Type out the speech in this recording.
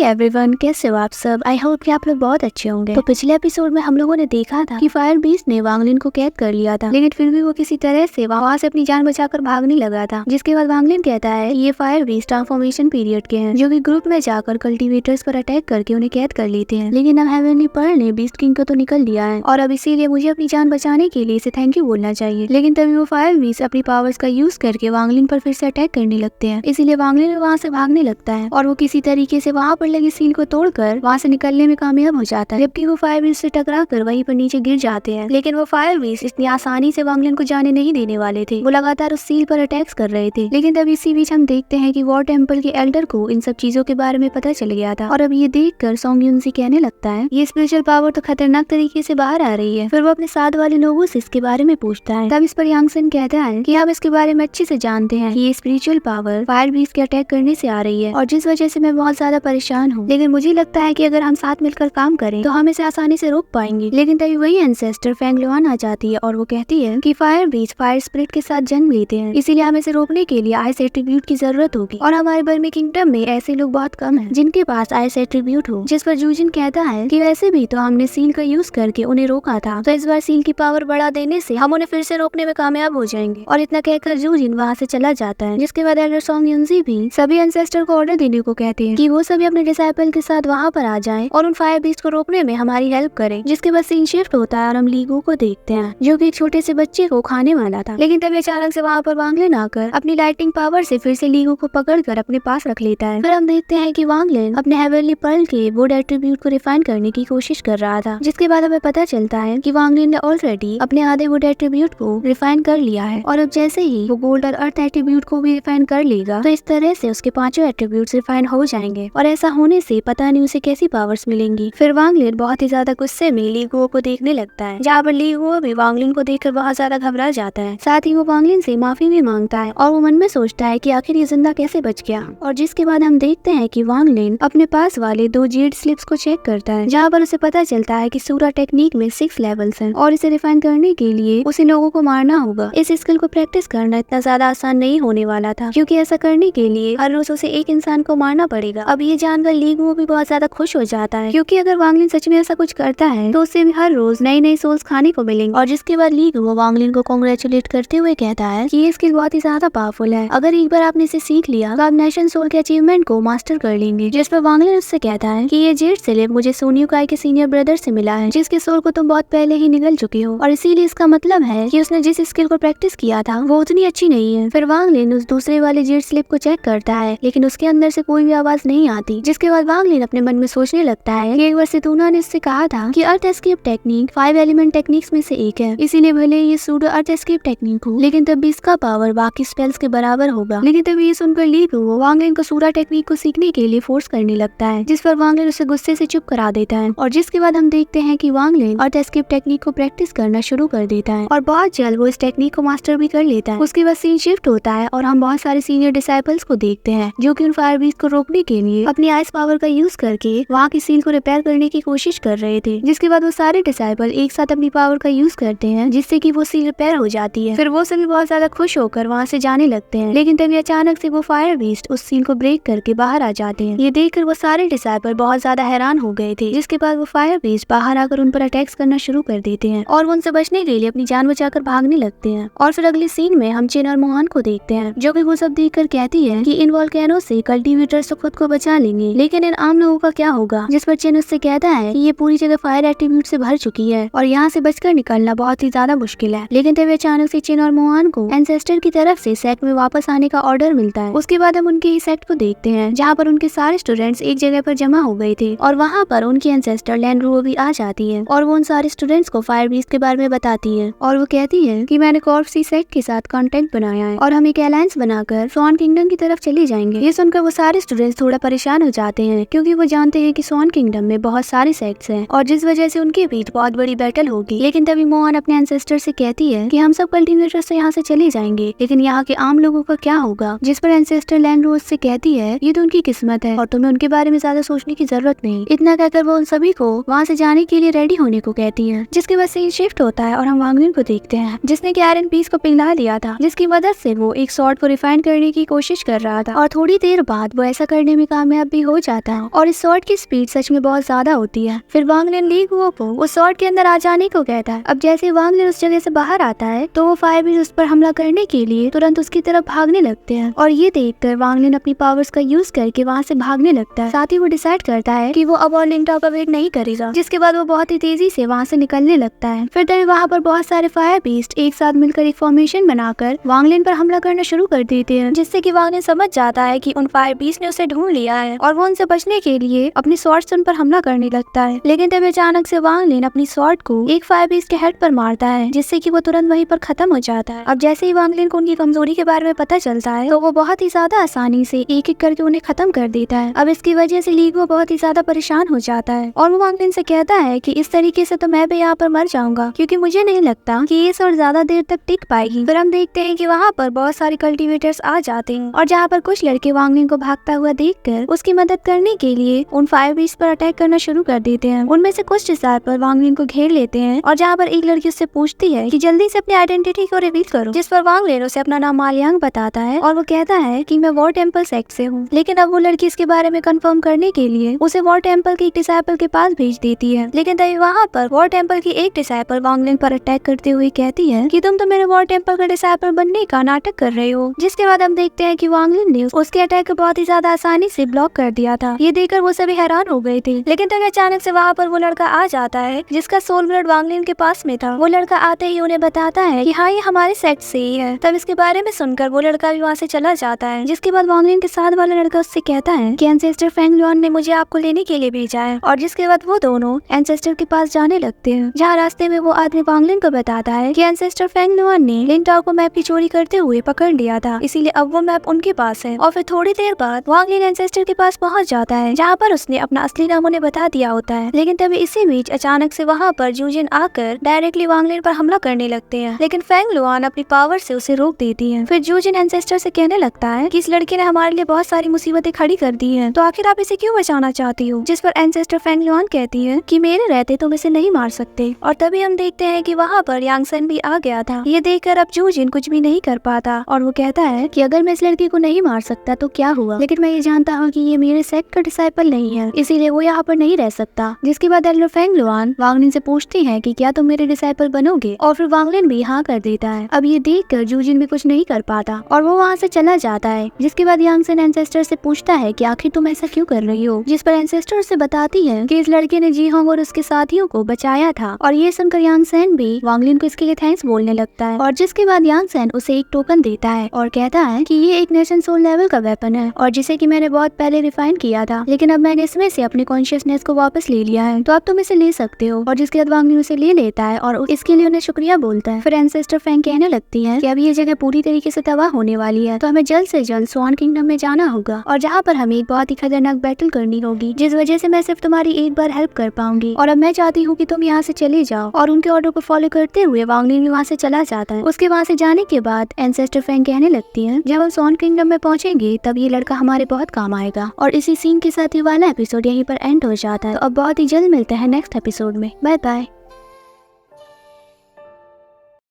Everyone, कैसे हो आप सब। आई होप कि आप लोग बहुत अच्छे होंगे। तो पिछले एपिसोड में हम लोगों ने देखा था कि फायर बीस्ट ने वांगलिन को कैद कर लिया था, लेकिन फिर भी वो किसी तरह से वहां से अपनी जान बचाकर भागने लगा था। जिसके बाद वांगलिन कहता है ये फायर बीस्ट ट्रांसफॉर्मेशन पीरियड के हैं, जो कि ग्रुप में जाकर कल्टीवेटर्स पर अटैक करके उन्हें कैद कर लेते हैं। लेकिन अब हेवनली पर्ल ने बीस्ट किंग को तो निकल दिया है और अब इसीलिए मुझे अपनी जान बचाने के लिए इसे थैंक यू बोलना चाहिए। लेकिन तभी वो फायर बीस्ट अपनी पावर्स का यूज करके वांगलिन पर फिर से अटैक करने लगते हैं। इसीलिए वांगलिन वहाँ से भागने लगता है और वो किसी तरीके से वहाँ पर लगी सील को तोड़कर वहाँ से निकलने में कामयाब हो जाता है, जबकि वो फायर बीस्ट से टकराकर वहीं पर नीचे गिर जाते हैं। लेकिन वो फायर बीस्ट इतनी आसानी से वांगलिन को जाने नहीं देने वाले थे। वो लगातार उस सील पर अटैक्स कर रहे थे। लेकिन तब इसी बीच हम देखते हैं कि वॉर टेम्पल के एल्डर को इन सब चीजों के बारे में पता चल गया था और अब ये देखकर सॉन्ग यूनसी कहने लगता है ये स्पिरिचुअल पावर तो खतरनाक तरीके से बाहर आ रही है। फिर वो अपने साथ वाले लोगों से इसके बारे में पूछता है। तब इस पर यांगसन कहता है कि हम इसके बारे में अच्छे से जानते हैं कि ये स्पिरिचुअल पावर फायर बीस्ट के अटैक करने से आ रही है और जिस वजह से मैं बहुत ज्यादा परेशान हूँ। लेकिन मुझे लगता है कि अगर हम साथ मिलकर काम करें तो हम इसे आसानी से रोक पाएंगे। लेकिन तभी वही एंसेस्टर फेंग लुआन आ जाती है और वो कहती है कि फायर बीस्ट फायर स्पिरिट के साथ जन्म लेते हैं, इसीलिए हमें इसे रोकने के लिए आइस एट्रीब्यूट की जरूरत होगी और हमारे बर्मी किंगडम में ऐसे लोग बहुत कम हैं जिनके पास आइस एट्रीब्यूट हो। जिस पर जूजिन कहता है कि वैसे भी तो हमने सील का यूज करके उन्हें रोका था, तो इस बार सील की पावर बढ़ा देने से हम उन्हें फिर से रोकने में कामयाब हो जाएंगे। और इतना कहकर जूजिन वहाँ से चला जाता है। जिसके बाद एल्डर सॉन्ग यूनसी भी सभी एंसेस्टर को ऑर्डर देने को कहते हैं कि वो सभी अपने डिसाइपल के साथ वहाँ पर आ जाएं और उन फायर बीस्ट को रोकने में हमारी हेल्प करें। जिसके बाद सीन शिफ्ट होता है और हम लीगो को देखते हैं जो कि एक छोटे से बच्चे को खाने वाला था। लेकिन तभी अचानक से वहाँ पर वांगलिन आकर अपनी लाइटिंग पावर से फिर से लीगो को पकड़कर अपने पास रख लेता है। फिर हम देखते हैं कि वांगलिन अपने हेवनली पर्ल के वुड एट्रीब्यूट को रिफाइन करने की कोशिश कर रहा था। जिसके बाद हमें पता चलता है कि वांगलिन ने ऑलरेडी अपने आधे वुड एट्रीब्यूट को रिफाइन कर लिया है और अब जैसे ही वो गोल्ड और अर्थ एट्रीब्यूट को भी रिफाइन कर लेगा तो इस तरह से उसके पांचों एट्रीब्यूट्स रिफाइन हो जाएंगे और ऐसा होने से पता नहीं उसे कैसी पावर्स मिलेंगी। फिर वांगलिन बहुत ही ज्यादा गुस्से में लीगो को देखने लगता है, जहाँ पर लीगो भी वांगलिन को देखकर बहुत ज्यादा घबरा जाता है। साथ ही वो वांगलिन से माफी भी मांगता है और वो मन में सोचता है कि आखिर ये जिंदा कैसे बच गया। और जिसके बाद हम देखते हैं कि वांगलिन अपने पास वाले 2 जेड स्लिप्स को चेक करता है, जहाँ पर उसे पता चलता है कि सूरा टेक्निक में 6 लेवल्स हैं और इसे रिफाइन करने के लिए उसे लोगों को मारना होगा। इस स्किल को प्रैक्टिस करना इतना ज्यादा आसान नहीं होने वाला था, क्योंकि ऐसा करने के लिए हर रोज उसे एक इंसान को मारना पड़ेगा। अब ये जानकर लीगो भी बहुत ज्यादा खुश हो जाता है, क्योंकि अगर वांगलिन सच में ऐसा कुछ करता है तो उसे भी हर रोज नए नए सोल्स खाने को मिलेंगे। और जिसके बाद लीगो वांगलिन को कांग्रेचुलेट करते हुए कहता है कि ये स्किल बहुत ही ज्यादा पावरफुल है। अगर एक बार आपने इसे सीख लिया तो आप नेशन सोल के अचीवमेंट को मास्टर कर लेंगे। जिस पर वांगलिन उससे कहता है कि ये जेड स्लिप मुझे सोनियोकाई के सीनियर ब्रदर से मिला है, जिसके सोल को तुम बहुत पहले ही निगल चुके हो और इसीलिए इसका मतलब है कि उसने जिस स्किल को प्रैक्टिस किया था वो उतनी अच्छी नहीं है। फिर वांगलिन उस दूसरे वाले जेड स्लिप को चेक करता है, लेकिन उसके अंदर से कोई भी आवाज नहीं आती। जिसके बाद वांगलिन अपने मन में सोचने लगता है कि एक बार सितूना ने इससे कहा था कि earth escape technique 5 element techniques में से एक है, इसीलिए भले ये सूडो अर्थ एस्केप टेक्निक हो लेकिन तब भी इसका पावर बाकी स्पेल्स के बराबर होगा। लेकिन तभी ये सुनकर लीगो वांगलिन को सूरा टेक्निक को सीखने के लिए फोर्स करने लगता है, जिस पर वांगलिन उसे गुस्से से चुप करा देता है। और जिसके बाद हम देखते हैं कि वांगलिन अर्थ एस्केप टेक्निक को प्रैक्टिस करना शुरू कर देता है और बहुत जल्द वो इस टेक्निक को मास्टर भी कर लेता है। उसके बाद सीन शिफ्ट होता है और हम बहुत सारे सीनियर डिसाइपल्स को देखते हैं जो कि उन फायर बीस्ट को रोकने के लिए अपनी आइस पावर का यूज करके वहाँ की सील को रिपेयर करने की कोशिश कर रहे थे। जिसके बाद वो सारे डिसाइपल एक साथ अपनी पावर का यूज करते हैं, जिससे कि वो सील रिपेयर हो जाती है। फिर वो सभी बहुत ज्यादा खुश होकर वहाँ से जाने लगते हैं। लेकिन तभी अचानक से वो फायर बीस्ट उस सील को ब्रेक करके बाहर आ जाते हैं। ये देखकर वो सारे डिसाइपल बहुत ज्यादा हैरान हो गए थे। जिसके बाद वो फायर बीस्ट बाहर आकर उन पर अटैक्स करना शुरू कर देते हैं और वो उनसे बचने के लिए अपनी जान बचाकर भागने लगते हैं। और फिर अगले सीन में हम चिन और मोहन को देखते हैं, जो कि वो सब देखकर कहती है कि इन वोल्केनो से कल्टीवेटर्स तो खुद को बचा लेंगे, लेकिन इन आम लोगों का क्या होगा। जिस पर चिन उससे कहता है कि ये पूरी जगह फायर एट्रीब्यूट से भर चुकी है और यहाँ से बचकर निकलना बहुत ही ज्यादा मुश्किल है। लेकिन तभी अचानक से चिन और मोहन को एंसेस्टर की तरफ से सेक्ट में वापस आने का ऑर्डर मिलता है। उसके बाद हम उनके सेक्ट को देखते हैं, जहाँ पर उनके सारे स्टूडेंट्स एक जगह पर जमा हो गए थे और वहाँ पर उनकी एंसेस्टर लैंड्रो भी आ जाती है और वो उन सारे स्टूडेंट्स को फायर बीस्ट के बारे में बताती है और वो कहती है कि मैंने कॉर्प्सी सेक्ट के साथ कॉन्टेक्ट बनाया है और हम एक अलायंस बनाकर स्वान किंगडम की तरफ चले जाएंगे। ये सुनकर वो सारे स्टूडेंट्स थोड़ा परेशान हो जाते हैं, क्योंकि वो जानते हैं कि स्वान किंगडम में बहुत सारे सेक्ट्स हैं और जिस वजह से उनके बीच बहुत बड़ी बैटल होगी। लेकिन तभी मोहन अपने एंसेस्टर से कहती है कि हम सब कल्टीवेटर से यहाँ से चले जाएंगे, लेकिन यहाँ के आम लोगों का क्या होगा। जिस पर एंसेस्टर लैंड्रो से कहती है ये तो उनकी किस्मत है और तुम्हें उनके बारे में ज्यादा सोचने की जरूरत नहीं। इतना कहकर वो उन सभी को वहाँ से जाने के लिए रेडी होने को कहती है। जिसके बाद सीन शिफ्ट होता है और हम वांगलिन को देखते हैं, जिसने कि आयरन पीस को पिघला दिया था, जिसकी मदद से वो एक सॉर्ड को रिफाइन करने की कोशिश कर रहा था और थोड़ी देर बाद वो ऐसा करने में कामयाब भी हो हो जाता है और इस स्वॉर्ड की स्पीड सच में बहुत ज्यादा होती है। फिर वांग लिन ली गुओ को उस स्वॉर्ड के अंदर आ जाने को कहता है। अब जैसे वांग लिन उस जगह से बाहर आता है तो वो फायर बीस्ट उस पर हमला करने के लिए तुरंत उसकी तरफ भागने लगते हैं और ये देखकर वांग लिन अपनी पावर्स का यूज करके वहाँ से भागने लगता है। साथ ही वो डिसाइड करता है कि वो अब और लिंगटाओ का वेट नहीं करेगा, जिसके बाद वो बहुत ही तेजी से वहाँ से निकलने लगता है। फिर तभी वहाँ पर बहुत सारे फायर बीस्ट एक साथ मिलकर एक फॉर्मेशन बनाकर वांग लिन पर हमला करना शुरू कर देते हैं, जिससे कि वांग लिन समझ जाता है कि उन फायर बीस्ट ने उसे ढूंढ लिया है और वो उनसे बचने के लिए अपनी स्वॉर्ड से उन पर हमला करने लगता है। लेकिन तभी अचानक से वांग लिन अपनी स्वॉर्ड को एक फायर बीस्ट के हेड पर मारता है, जिससे कि वो तुरंत वहीं पर खत्म हो जाता है। अब जैसे ही वांग लिन को उनकी कमजोरी के बारे में पता चलता है तो वो बहुत ही ज्यादा आसानी से एक एक करके उन्हें खत्म कर देता है। अब इसकी वजह से ली गुओ बहुत ही ज्यादा परेशान हो जाता है और वो वांग लिन से कहता है कि इस तरीके से तो मैं भी यहाँ पर मर जाऊंगा, क्योंकि मुझे नहीं लगता कि ये स्वॉर्ड ज्यादा देर तक टिक पाएगी। फिर हम देखते हैं कि वहाँ पर बहुत सारे कल्टीवेटर्स आ जाते हैं और जहाँ पर कुछ लड़के वांग लिन को भागता हुआ देखकर उसकी मदद करने के लिए उन फायर बीस्ट पर अटैक करना शुरू कर देते हैं। उनमें से कुछ डिसाइपल वांग लिन को घेर लेते हैं और जहाँ पर एक लड़की उससे पूछती है कि जल्दी से अपनी आइडेंटिटी को रिवील करो, जिस पर वांग लिन उसे अपना नाम मालियांग बताता है और वो कहता है कि मैं वॉर टेम्पल सेक्ट से हूँ। लेकिन अब वो लड़की इसके बारे में कंफर्म करने के लिए उसे वॉर टेम्पल के एक डिसाइपल के पास भेज देती है। लेकिन तभी वहाँ पर वॉर टेम्पल की एक डिसाइपल वांग लिन पर अटैक करते हुए कहती है कि तुम तो मेरे वॉर टेम्पल का डिसाइपल बनने का नाटक कर रहे हो। जिसके बाद हम देखते हैं कि वांग लिन ने उसके अटैक को बहुत ही ज्यादा आसानी से ब्लॉक कर दिया था। ये देखकर वो सभी हैरान हो गए थे। लेकिन तभी अचानक से वहाँ पर वो लड़का आ जाता है जिसका सोल ब्लड वांग लिन के पास में था। वो लड़का आते ही उन्हें बताता है कि हाँ, ये हमारे सेक्ट से ही है। तब इसके बारे में सुनकर वो लड़का भी वहाँ से चला जाता है। जिसके बाद वांग लिन के साथ वाला लड़का उससे कहता है कि एंसेस्टर फेंग लुआन ने मुझे आपको लेने के लिए भेजा है। और जिसके बाद वो दोनों एंसेस्टर के पास जाने लगते हैं, जहाँ रास्ते में वो आदमी वांग लिन को बताता है कि एंसेस्टर फेंग लुआन ने लिंगटाओ को मैप की चोरी करते हुए पकड़ लिया था, इसीलिए अब वो मैप उनके पास है। और फिर थोड़ी देर बाद वांग लिन एंसेस्टर के पास पहुंच जाता है, जहाँ पर उसने अपना असली नाम उन्हें बता दिया होता है। लेकिन तभी इसी बीच अचानक से वहाँ पर जूजिन आकर डायरेक्टली वांग लिन पर हमला करने लगते हैं। लेकिन फेंग लुआन अपनी पावर से उसे रोक देती है। फिर जूजिन एंसेस्टर से कहने लगता है कि इस लड़के ने हमारे लिए बहुत सारी मुसीबतें खड़ी कर दी हैं, तो आखिर आप इसे क्यों बचाना चाहती हो? जिस पर एंसेस्टर फेंग लुआन कहती है कि मेरे रहते तुम इसे नहीं मार सकते। और तभी हम देखते हैं कि वहाँ पर यांगसन भी आ गया था। ये देखकर अब जूजिन कुछ भी नहीं कर पाता और वो कहता है कि अगर मैं इस लड़की को नहीं मार सकता तो क्या हुआ, लेकिन मैं ये जानता हूँ कि ये मेरे सेक्ट का डिसाइपल नहीं है, इसीलिए वो यहाँ पर नहीं रह सकता। जिसके बाद एल्डर फेंग लुआन वांग लिन से पूछती है कि क्या तुम मेरे डिसाइपल बनोगे, और फिर वांग लिन भी हाँ कर देता है। अब ये देखकर जूजिन भी कुछ नहीं कर पाता और वो वहाँ से चला जाता है। जिसके बाद यांगसन एंसेस्टर से पूछता है कि आखिर तुम ऐसा क्यों कर रही हो, जिस पर एंसेस्टर से बताती है कि इस लड़के ने जी होंग और उसके साथियों को बचाया था। और ये सुनकर यांगसन भी वांग लिन को इसके लिए थैंक्स बोलने लगता है। और जिसके बाद यांगसन उसे एक टोकन देता है और कहता है कि ये एक नेशन सोल लेवल का वेपन है और जिसे कि मैंने बहुत पहले रिफाइन किया था, लेकिन अब मैंने इसमें से अपनी कॉन्शियसनेस को वापस ले लिया है, तो अब तुम इसे ले सकते हो। और जिसके बाद वांग लिन उसे ले लेता है और इसके लिए उन्हें शुक्रिया बोलता है। फिर एंसेस्टर फेंग कहने लगती है कि अब ये जगह पूरी तरीके से तबाह होने वाली है, तो हमें जल्द से जल्द स्वान किंगडम में जाना होगा और जहाँ पर हमें एक बहुत ही खतरनाक बैटल करनी होगी, जिस वजह से मैं सिर्फ तुम्हारी एक बार हेल्प कर पाऊंगी। और अब मैं चाहती हूँ कि तुम यहाँ से चले जाओ। और उनके ऑर्डर को फॉलो करते हुए वांग लिन वहाँ से चला जाता है। उसके वहाँ से जाने के बाद एंसेस्टर फेंग कहने लगती है जब हम स्वान किंगडम में पहुंचेंगे तब ये लड़का हमारे बहुत काम आएगा। और इसी सीन के साथ ये वाला एपिसोड यहीं पर एंड हो जाता है। तो अब बहुत ही जल्द मिलते हैं नेक्स्ट एपिसोड में। Bye bye.